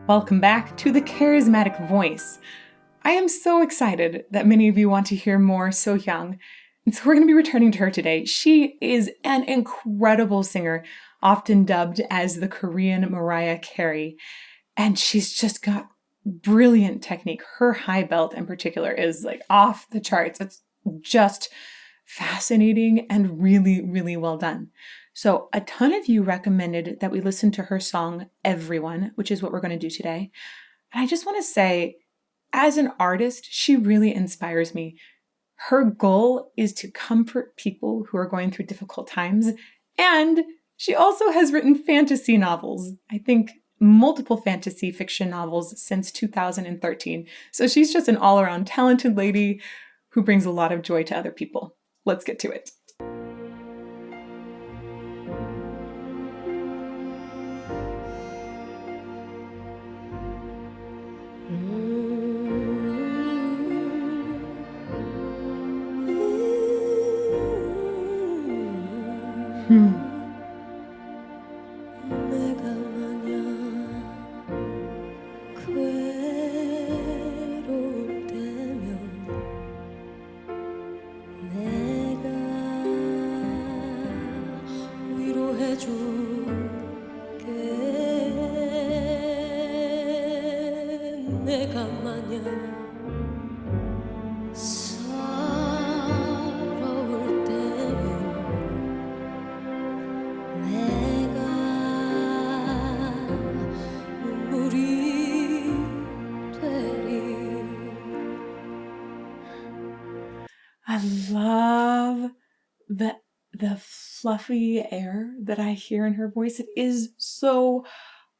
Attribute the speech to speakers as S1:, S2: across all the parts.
S1: Welcome back to the Charismatic Voice. I am so excited that many of you want to hear more So Hyang, and so we're going to be returning to her today. She is an incredible singer, often dubbed as the Korean Mariah Carey, and she's just got brilliant technique. Her high belt in particular is like off the charts. It's just fascinating and really, really well done. So a ton of you recommended that we listen to her song, Everyone, which is what we're going to do today. And I just want to say, as an artist, she really inspires me. Her goal is to comfort people who are going through difficult times. And she also has written fantasy novels. I think multiple fantasy fiction novels since 2013. So she's just an all-around talented lady who brings a lot of joy to other people. Let's get to it. I love the fluffy air that I hear in her voice. It is so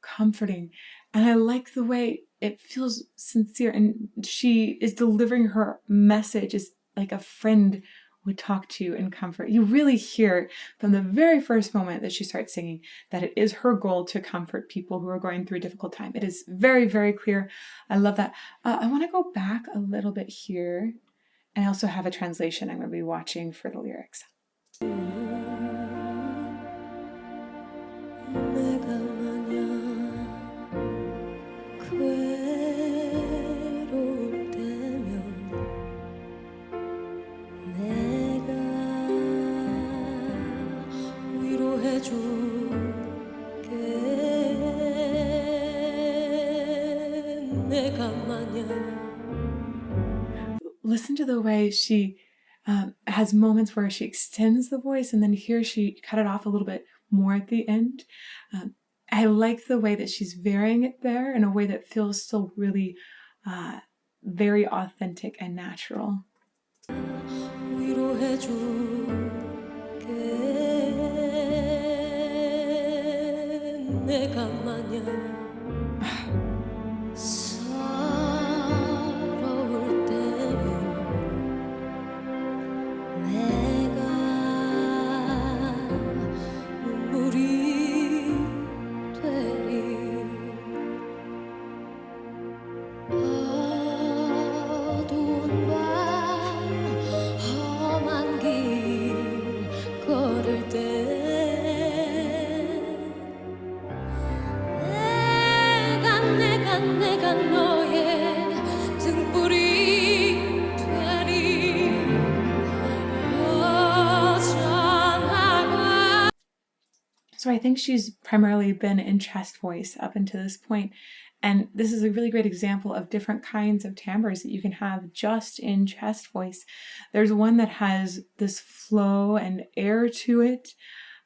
S1: comforting. And I like the way it feels sincere. And she is delivering her message as like a friend would talk to you in comfort. You really hear from the very first moment that she starts singing that it is her goal to comfort people who are going through a difficult time. It is very, very clear. I love that. I want to go back a little bit here. And I also have a translation I'm going to be watching for the lyrics. Listen to the way she has moments where she extends the voice, and then here she cut it off a little bit more at the end. I like the way that she's varying it there in a way that feels still really very authentic and natural. So I think she's primarily been in chest voice up until this point. And this is a really great example of different kinds of timbres that you can have just in chest voice. There's one that has this flow and air to it.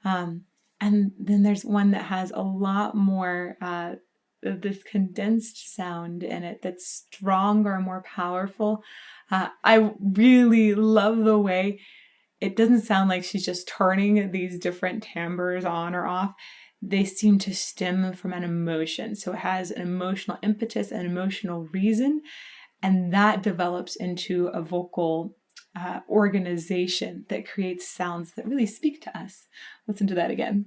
S1: And then there's one that has a lot more of this condensed sound in it that's stronger, more powerful. I really love the way it doesn't sound like she's just turning these different timbres on or off. They seem to stem from an emotion. So it has an emotional impetus, an emotional reason, and that develops into a vocal organization that creates sounds that really speak to us. Listen to that again.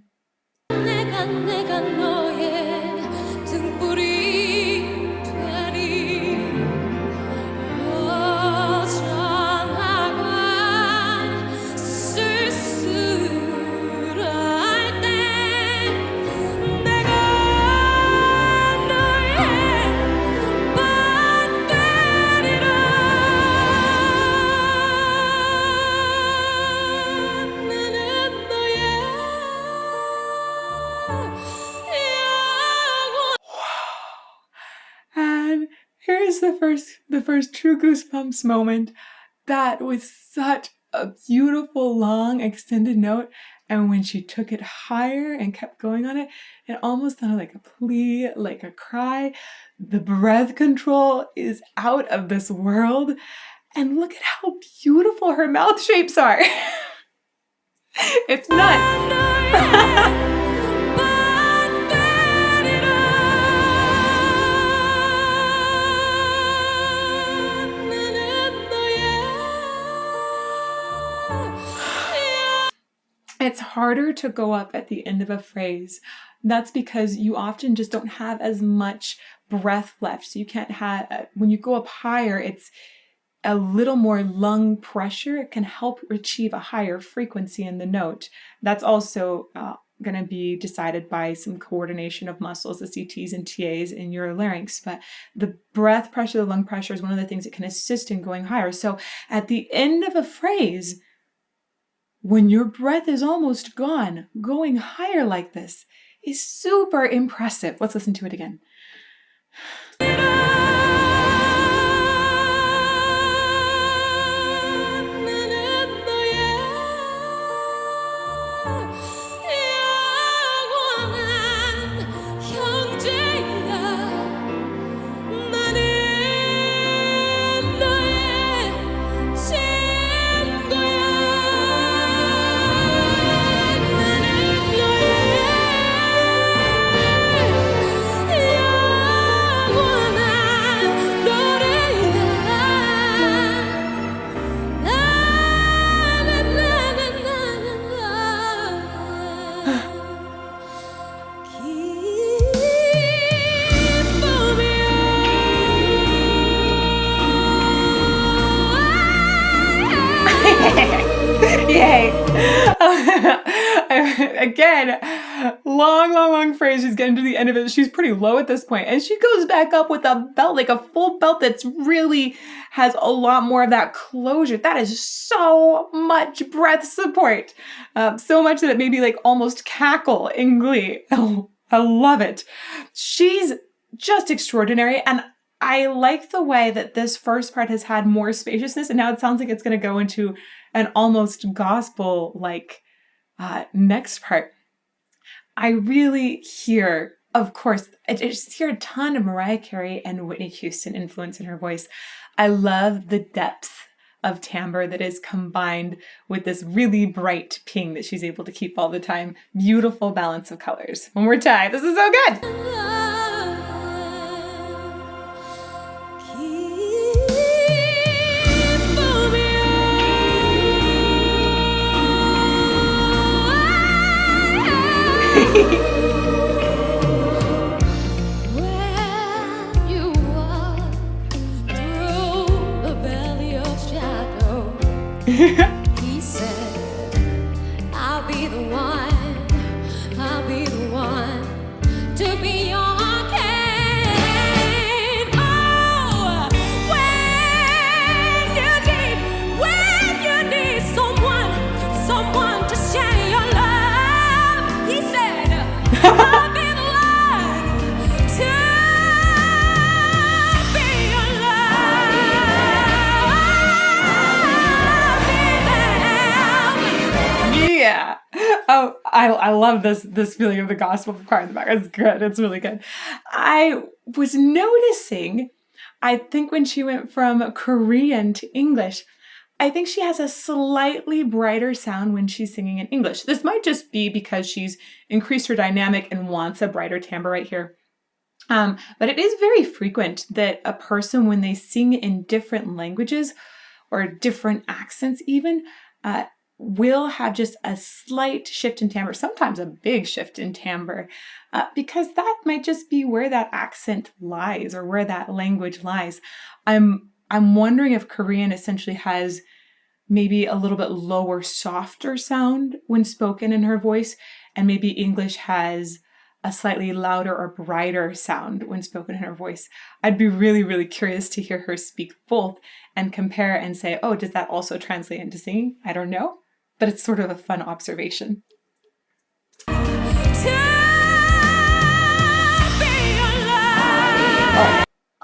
S1: Here's the first true goosebumps moment. That was such a beautiful, long, extended note. And when she took it higher and kept going on it, it almost sounded like a plea, like a cry. The breath control is out of this world. And look at how beautiful her mouth shapes are. It's nuts. It's harder to go up at the end of a phrase. That's because you often just don't have as much breath left. So you can't have, when you go up higher, it's a little more lung pressure. It can help achieve a higher frequency in the note. That's also going to be decided by some coordination of muscles, the CTs and TAs in your larynx. But the breath pressure, the lung pressure is one of the things that can assist in going higher. So at the end of a phrase, when your breath is almost gone, going higher like this is super impressive. Let's listen to it again. Yay. Again, long phrase. She's getting to the end of it. She's pretty low at this point. And she goes back up with a belt, like a full belt that's really has a lot more of that closure. That is so much breath support. So much that it made me like almost cackle in glee. Oh, I love it. She's just extraordinary. And I like the way that this first part has had more spaciousness, and now it sounds like it's going to go into an almost gospel-like next part. I really hear, of course, I just hear a ton of Mariah Carey and Whitney Houston influence in her voice. I love the depth of timbre that is combined with this really bright ping that she's able to keep all the time. Beautiful balance of colors. One more time. This is so good.
S2: When you walk through the valley of shadow, he said, I'll be the one to be your king. Oh, when you need someone to share your love, he said, I'll be the one to be your love.
S1: Yeah. Oh, I love this feeling of the gospel part in the back. It's good. It's really good. I was noticing, I think when she went from Korean to English, I think she has a slightly brighter sound when she's singing in English. This might just be because she's increased her dynamic and wants a brighter timbre right here. But it is very frequent that a person, when they sing in different languages or different accents even, will have just a slight shift in timbre, sometimes a big shift in timbre, because that might just be where that accent lies or where that language lies. I'm wondering if Korean essentially has maybe a little bit lower, softer sound when spoken in her voice, and maybe English has a slightly louder or brighter sound when spoken in her voice. I'd be really, really curious to hear her speak both and compare and say, oh, does that also translate into singing? I don't know, but it's sort of a fun observation.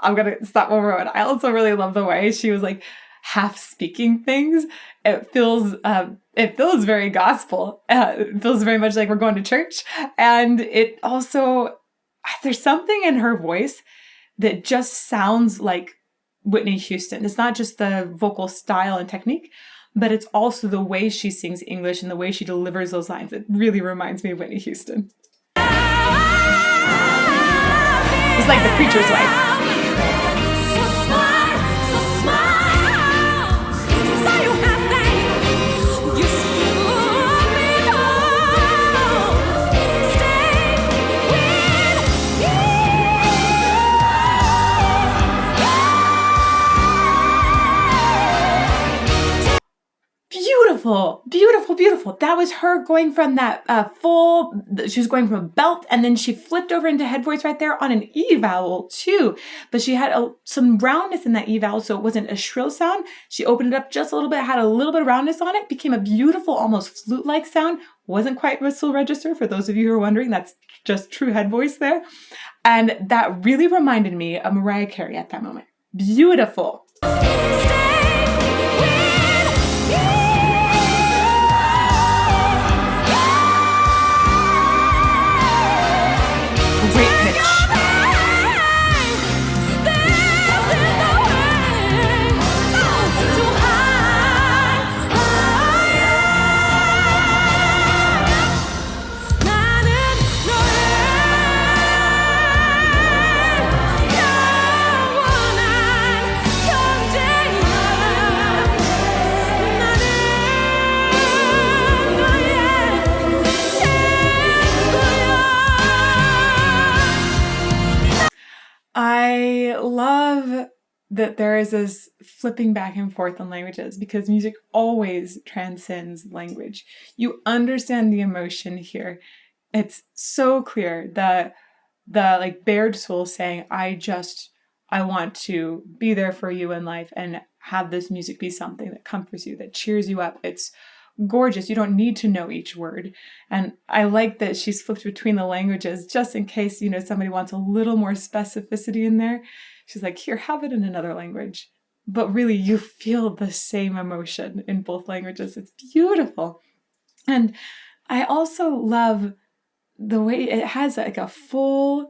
S1: Oh, I'm going to stop one moment. I also really love the way she was like half speaking things. It feels very gospel. It feels very much like we're going to church. And it also, there's something in her voice that just sounds like Whitney Houston. It's not just the vocal style and technique, but it's also the way she sings English and the way she delivers those lines. It really reminds me of Whitney Houston. It's like the preacher's wife. Beautiful, beautiful, beautiful. That was her going from that she was going from a belt, and then she flipped over into head voice right there on an E vowel too. But she had some roundness in that E vowel, so it wasn't a shrill sound. She opened it up just a little bit, had a little bit of roundness on it, became a beautiful, almost flute-like sound. Wasn't quite whistle register, for those of you who are wondering. That's just true head voice there. And that really reminded me of Mariah Carey at that moment. Beautiful. Great pitch. I love that there is this flipping back and forth on languages, because music always transcends language. You understand the emotion here. It's so clear that the like bared soul saying, I want to be there for you in life and have this music be something that comforts you, that cheers you up. It's gorgeous. You don't need to know each word. And I like that she's flipped between the languages just in case, somebody wants a little more specificity in there. She's like, here, have it in another language. But really, you feel the same emotion in both languages. It's beautiful. And I also love the way it has like a full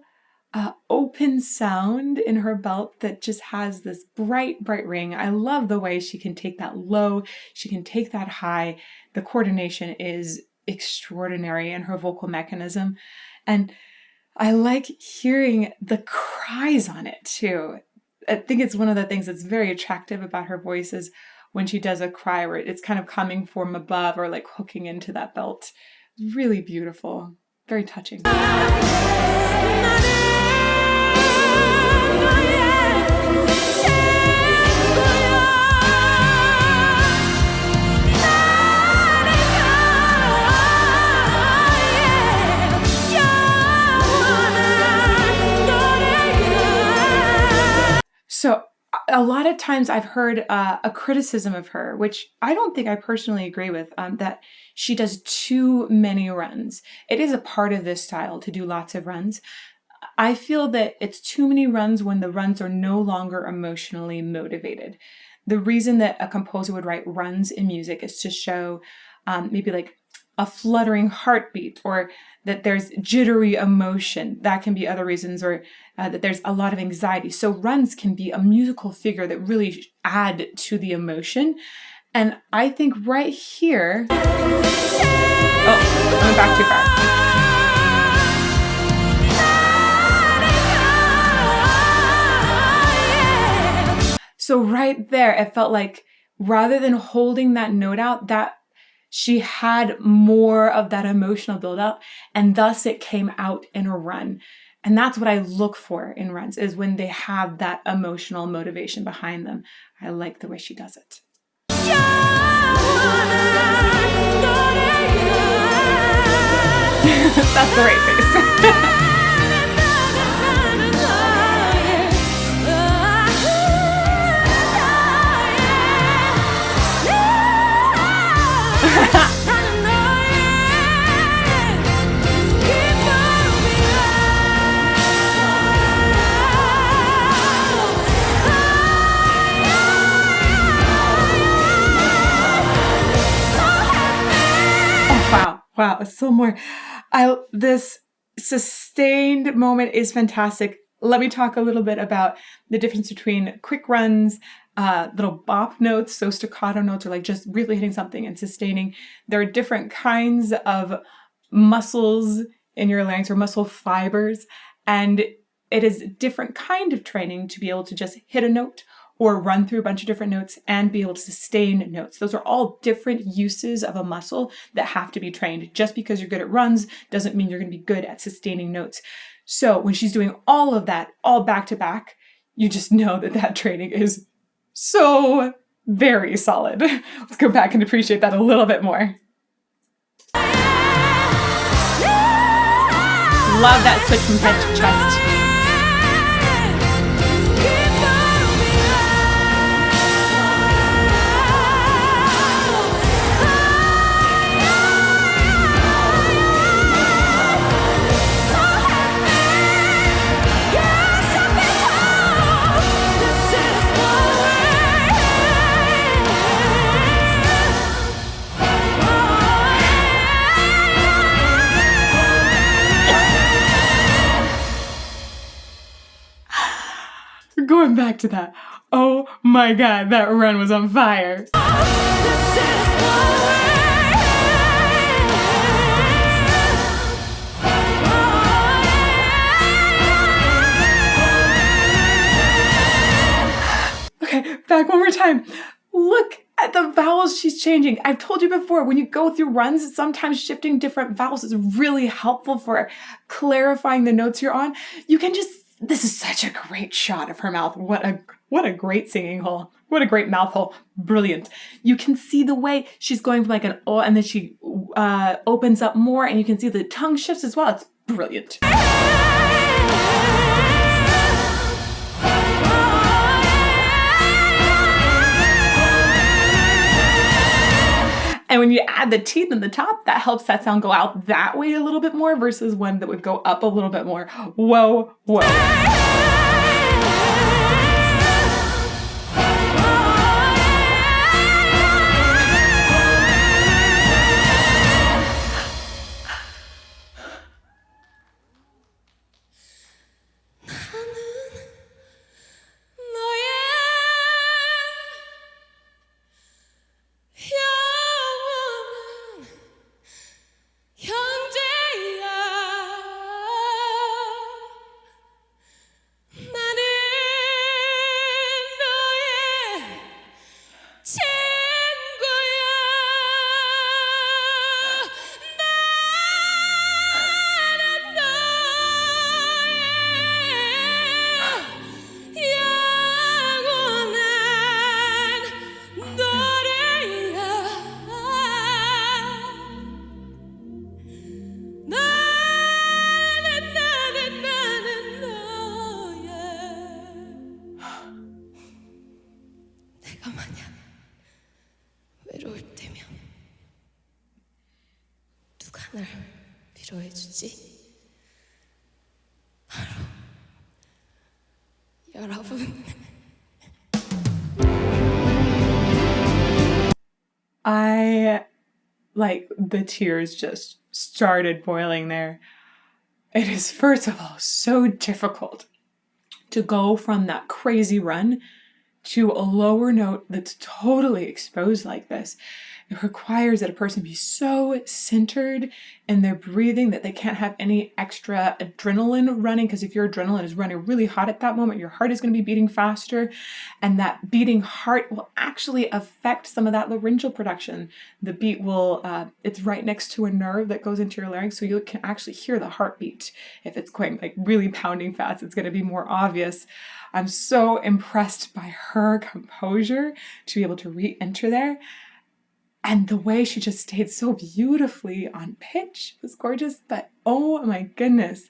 S1: open sound in her belt that just has this bright, bright ring. I love the way she can take that low, she can take that high. The coordination is extraordinary in her vocal mechanism. And I like hearing the cries on it too. I think it's one of the things that's very attractive about her voice is when she does a cry where it's kind of coming from above or like hooking into that belt. Really beautiful, very touching. So a lot of times I've heard a criticism of her, which I don't think I personally agree with, that she does too many runs. It is a part of this style to do lots of runs. I feel that it's too many runs when the runs are no longer emotionally motivated. The reason that a composer would write runs in music is to show maybe like a fluttering heartbeat, or that there's jittery emotion. That can be other reasons, or that there's a lot of anxiety. So runs can be a musical figure that really add to the emotion. And I think right here, oh, I went back too far. So right there, it felt like rather than holding that note out, that she had more of that emotional buildup, and thus it came out in a run. And that's what I look for in runs, is when they have that emotional motivation behind them. I like the way she does it. That's the right face. Wow, still more. This sustained moment is fantastic. Let me talk a little bit about the difference between quick runs, little bop notes, so staccato notes, or like just really hitting something and sustaining. There are different kinds of muscles in your larynx or muscle fibers, and it is a different kind of training to be able to just hit a note or run through a bunch of different notes and be able to sustain notes. Those are all different uses of a muscle that have to be trained. Just because you're good at runs doesn't mean you're going to be good at sustaining notes. So when she's doing all of that, all back to back, you just know that that training is so very solid. Let's go back and appreciate that a little bit more. Love that switch from head to chest. Going back to that. Oh my God, that run was on fire. Okay, back one more time. Look at the vowels she's changing. I've told you before, when you go through runs, sometimes shifting different vowels is really helpful for clarifying the notes you're on. You can just, this is such a great shot of her mouth. What a great singing hole. What a great mouth hole. Brilliant. You can see the way she's going from like an O and then she opens up more and you can see the tongue shifts as well. It's brilliant. And when you add the teeth in the top, that helps that sound go out that way a little bit more versus one that would go up a little bit more. Whoa, whoa.
S2: 날 위로해주지? 바로 여러분.
S1: The tears just started boiling there. It is, first of all, so difficult to go from that crazy run to a lower note that's totally exposed like this. It requires that a person be so centered in their breathing that they can't have any extra adrenaline running, because if your adrenaline is running really hot at that moment, your heart is going to be beating faster, and that beating heart will actually affect some of that laryngeal production. The beat will, it's right next to a nerve that goes into your larynx, so you can actually hear the heartbeat. If it's going like really pounding fast, it's going to be more obvious. I'm so impressed by her composure to be able to re-enter there. And the way she just stayed so beautifully on pitch was gorgeous. But oh my goodness,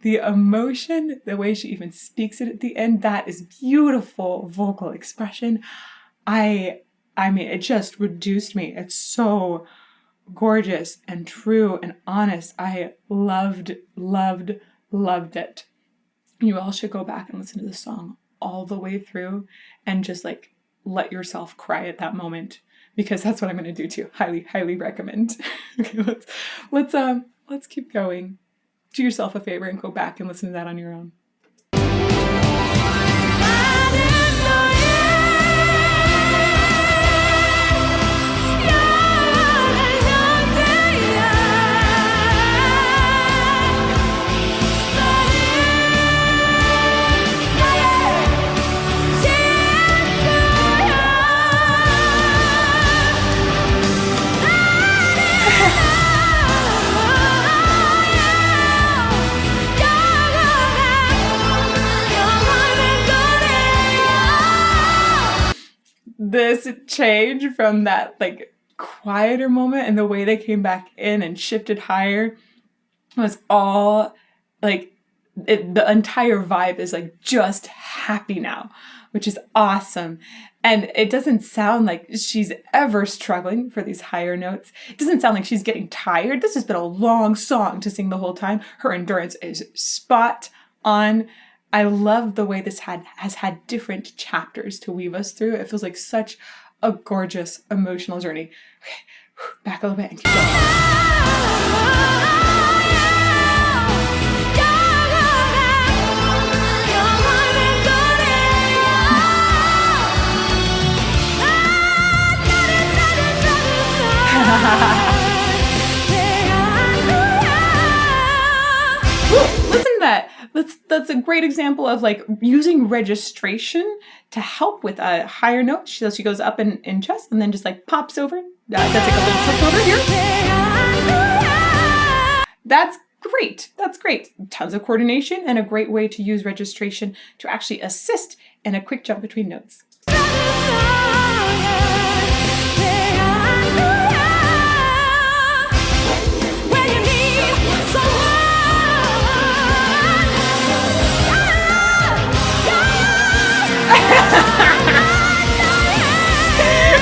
S1: the emotion, the way she even speaks it at the end, that is beautiful vocal expression. I mean, it just reduced me. It's so gorgeous and true and honest. I loved it. You all should go back and listen to the song all the way through and just like let yourself cry at that moment, because that's what I'm going to do too. Highly, highly recommend. Okay, let's keep going. Do yourself a favor and go back and listen to that on your own. This change from that like quieter moment and the way they came back in and shifted higher was all like the entire vibe is like just happy now, which is awesome. And it doesn't sound like she's ever struggling for these higher notes. It doesn't sound like she's getting tired. This has been a long song to sing the whole time. Her endurance is spot on. I love the way this has had different chapters to weave us through. It feels like such a gorgeous emotional journey. Okay, back a little bit and keep going. Listen to that. That's a great example of like using registration to help with a higher note. So she goes up in chest and then just like pops over. That's like a little tilt over here. That's great. That's great. Tons of coordination and a great way to use registration to actually assist in a quick jump between notes.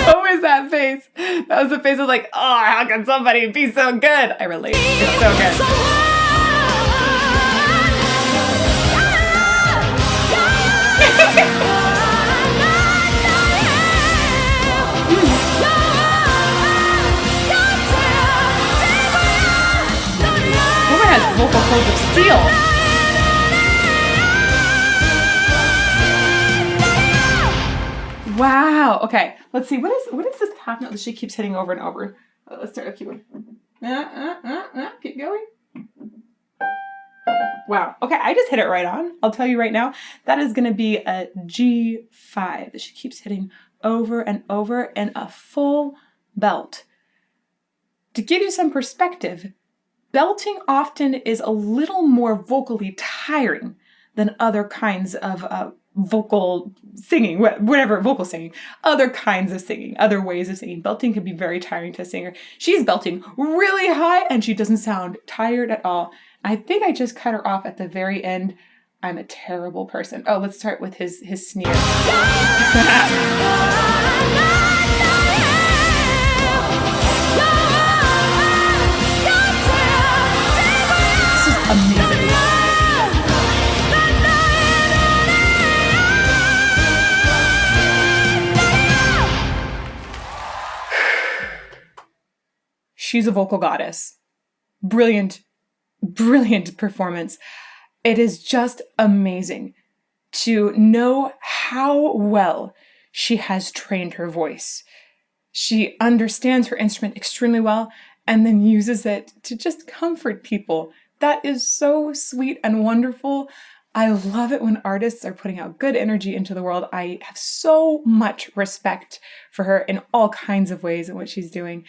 S1: What was that face? That was the face of like, oh, how can somebody be so good? I relate. It's so good. Woman has vocal folds of steel. Wow. Okay. Let's see. What is this half note that she keeps hitting over and over? Let's start up. Keep going. Keep going. Wow. Okay. I just hit it right on. I'll tell you right now. That is going to be a G5 that she keeps hitting over and over in a full belt. To give you some perspective, belting often is a little more vocally tiring than other kinds of vocal singing, whatever, vocal singing, other kinds of singing, other ways of singing. Belting can be very tiring to a singer. She's belting really high and she doesn't sound tired at all. I think I just cut her off at the very end. I'm a terrible person. Oh, let's start with his sneer. This is amazing. She's a vocal goddess. Brilliant, brilliant performance. It is just amazing to know how well she has trained her voice. She understands her instrument extremely well and then uses it to just comfort people. That is so sweet and wonderful. I love it when artists are putting out good energy into the world. I have so much respect for her in all kinds of ways in what she's doing.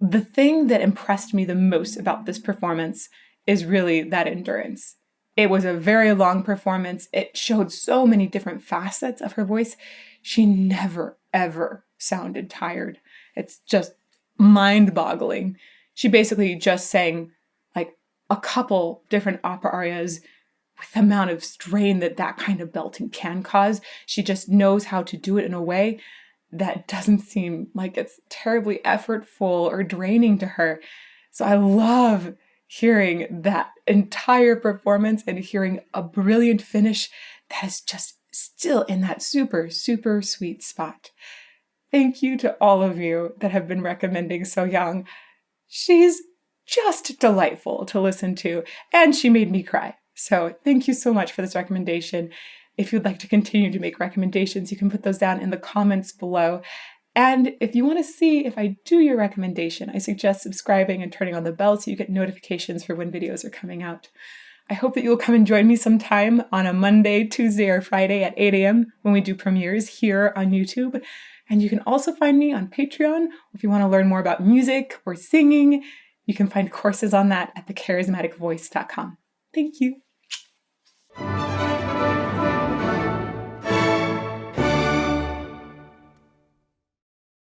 S1: The thing that impressed me the most about this performance is really that endurance. It was a very long performance. It showed so many different facets of her voice. She never, ever sounded tired. It's just mind-boggling. She basically just sang like a couple different opera arias with the amount of strain that kind of belting can cause. She just knows how to do it in a way that doesn't seem like it's terribly effortful or draining to her. So I love hearing that entire performance and hearing a brilliant finish that is just still in that super, super sweet spot. thank you to all of you that have been recommending So Hyang. She's just delightful to listen to, and she made me cry. So thank you so much for this recommendation. If you'd like to continue to make recommendations, you can put those down in the comments below. And if you want to see if I do your recommendation, I suggest subscribing and turning on the bell so you get notifications for when videos are coming out. I hope that you'll come and join me sometime on a Monday, Tuesday, or Friday at 8 a.m. when we do premieres here on YouTube. And you can also find me on Patreon if you want to learn more about music or singing. You can find courses on that at thecharismaticvoice.com. Thank you.